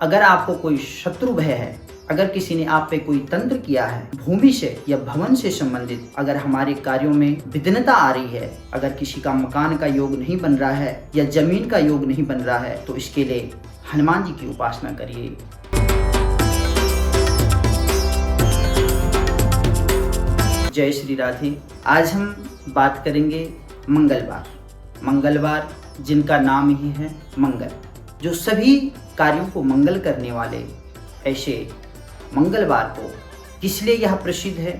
अगर आपको कोई शत्रु भय है, अगर किसी ने आप पे कोई तंत्र किया है, भूमि से या भवन से संबंधित अगर हमारे कार्यों में विघ्नता आ रही है, अगर किसी का मकान का योग नहीं बन रहा है या जमीन का योग नहीं बन रहा है, तो इसके लिए हनुमान जी की उपासना करिए। जय श्री राधे। आज हम बात करेंगे मंगलवार जिनका नाम ही है मंगल, जो सभी कार्यों को मंगल करने वाले, ऐसे मंगलवार को किस लिए यह प्रसिद्ध है,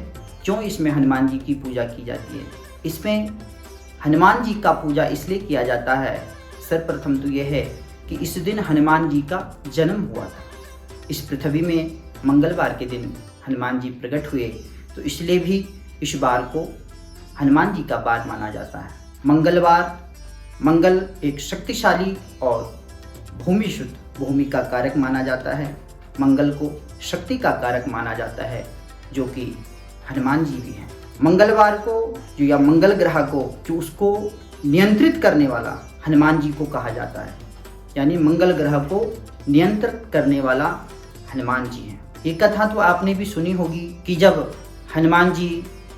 क्यों इसमें हनुमान जी की पूजा की जाती है। इसमें हनुमान जी का पूजा इसलिए किया जाता है, सर्वप्रथम तो यह है कि इस दिन हनुमान जी का जन्म हुआ था। इस पृथ्वी में मंगलवार के दिन हनुमान जी प्रकट हुए, तो इसलिए भी इस बार को हनुमान जी का वार माना जाता है। मंगल एक शक्तिशाली और भूमि का कारक माना जाता है। मंगल को शक्ति का कारक माना जाता है, जो कि हनुमान जी भी हैं। मंगलवार को या मंगल ग्रह को जो उसको नियंत्रित करने वाला हनुमान जी को कहा जाता है, यानी मंगल ग्रह को नियंत्रित करने वाला हनुमान जी हैं। ये कथा तो आपने भी सुनी होगी कि जब हनुमान जी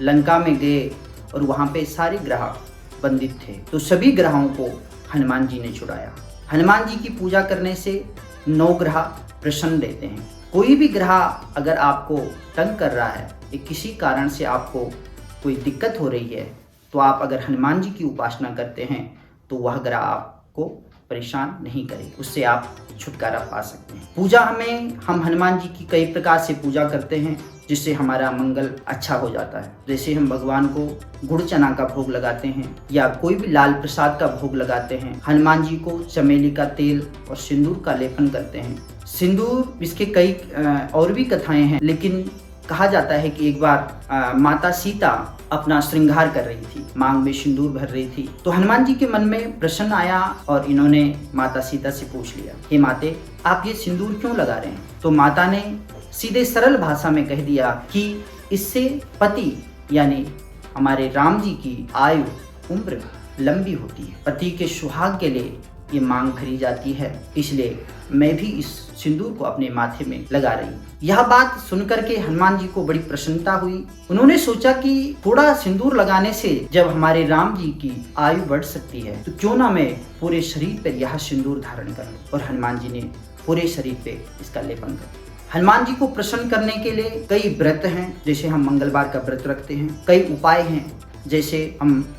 लंका में गए और वहाँ पे सारे ग्रह बंदित थे, तो सभी ग्रहों को हनुमान जी ने छुड़ाया। हनुमान जी की पूजा करने से 9 ग्रह प्रसन्न रहते हैं। कोई भी ग्रह अगर आपको तंग कर रहा है या किसी कारण से आपको कोई दिक्कत हो रही है, तो आप अगर हनुमान जी की उपासना करते हैं तो वह ग्रह आपको परेशान नहीं करे, उससे आप छुटकारा पा सकते हैं। पूजा हम हनुमान जी की कई प्रकार से पूजा करते हैं, जिससे हमारा मंगल अच्छा हो जाता है। जैसे हम भगवान को गुड़ चना का भोग लगाते हैं या कोई भी लाल प्रसाद का भोग लगाते हैं। हनुमान जी को चमेली का तेल और सिंदूर का लेपन करते हैं। सिंदूर, इसके कई और भी कथाएं हैं, लेकिन कहा जाता है कि एक बार माता सीता अपना श्रृंगार कर रही थी, मांग में सिंदूर भर रही थी, तो हनुमान जी के मन में प्रश्न आया और इन्होंने माता सीता से पूछ लिया, हे माते, आप ये सिंदूर क्यों लगा रहे हैं? तो माता ने सीधे सरल भाषा में कह दिया कि इससे पति यानी हमारे राम जी की आयु उम्र लंबी होती है, पति के सुहाग के लिए ये मांग भरी जाती है, इसलिए मैं भी इस सिंदूर को अपने माथे में लगा रही हूँ। यह बात सुनकर के हनुमान जी को बड़ी प्रसन्नता हुई। उन्होंने सोचा कि थोड़ा सिंदूर लगाने से जब हमारे राम जी की आयु बढ़ सकती है, तो क्यों ना मैं पूरे शरीर पर यह सिंदूर धारण करूं। और हनुमान जी ने पूरे शरीर पे इसका लेपन कर। हनुमान जी को प्रसन्न करने के लिए कई व्रत हैं, जैसे हम मंगलवार का व्रत रखते हैं। कई उपाय हैं, जैसे हम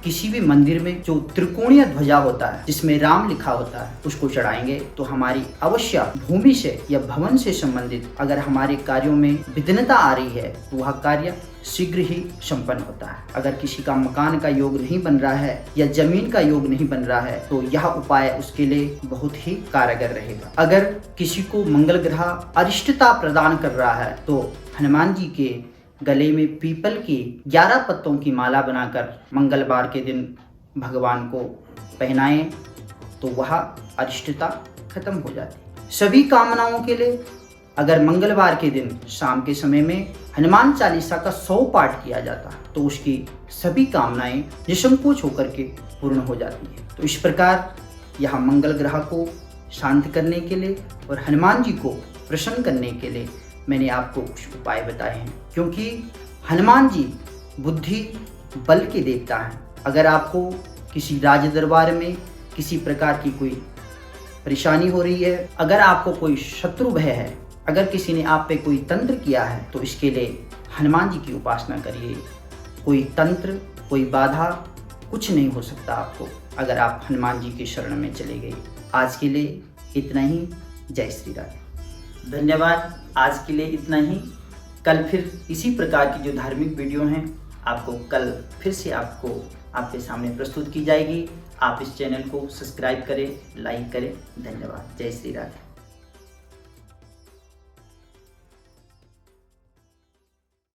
किसी भी मंदिर में जो त्रिकोणीय ध्वजा होता है, जिसमें राम लिखा होता है, उसको चढ़ाएंगे तो हमारी अवश्य भूमि से या भवन से संबंधित अगर हमारे कार्यों में विघ्नता आ रही है, तो वह कार्य शीघ्र ही संपन्न होता है। अगर किसी का मकान का योग नहीं बन रहा है या जमीन का योग नहीं बन रहा है, तो यह उपाय उसके लिए बहुत ही कारगर रहेगा। अगर किसी को मंगल ग्रह अरिष्टता प्रदान कर रहा है, तो हनुमान जी के गले में पीपल की 11 पत्तों की माला बनाकर मंगलवार के दिन भगवान को पहनाएं, तो वह अरिष्टता खत्म हो जाती। सभी कामनाओं के लिए अगर मंगलवार के दिन शाम के समय में हनुमान चालीसा का 100 पाठ किया जाता, तो उसकी सभी कामनाएं निसंकोच होकर के पूर्ण हो जाती है। तो इस प्रकार यह मंगल ग्रह को शांत करने के लिए और हनुमान जी को प्रसन्न करने के लिए मैंने आपको कुछ उपाय बताए हैं, क्योंकि हनुमान जी बुद्धि बल के देवता हैं। अगर आपको किसी राज दरबार में किसी प्रकार की कोई परेशानी हो रही है, अगर आपको कोई शत्रु भय है, अगर किसी ने आप पे कोई तंत्र किया है, तो इसके लिए हनुमान जी की उपासना करिए। कोई तंत्र, कोई बाधा कुछ नहीं हो सकता आपको, अगर आप हनुमान जी की शरण में चले गए। आज के लिए इतना ही। जय श्री राधे। धन्यवाद। आज के लिए इतना ही। कल फिर इसी प्रकार की जो धार्मिक वीडियो हैं, आपको कल फिर से आपके सामने प्रस्तुत की जाएगी। आप इस चैनल को सब्सक्राइब करें, लाइक करें। धन्यवाद। जय श्री राधे।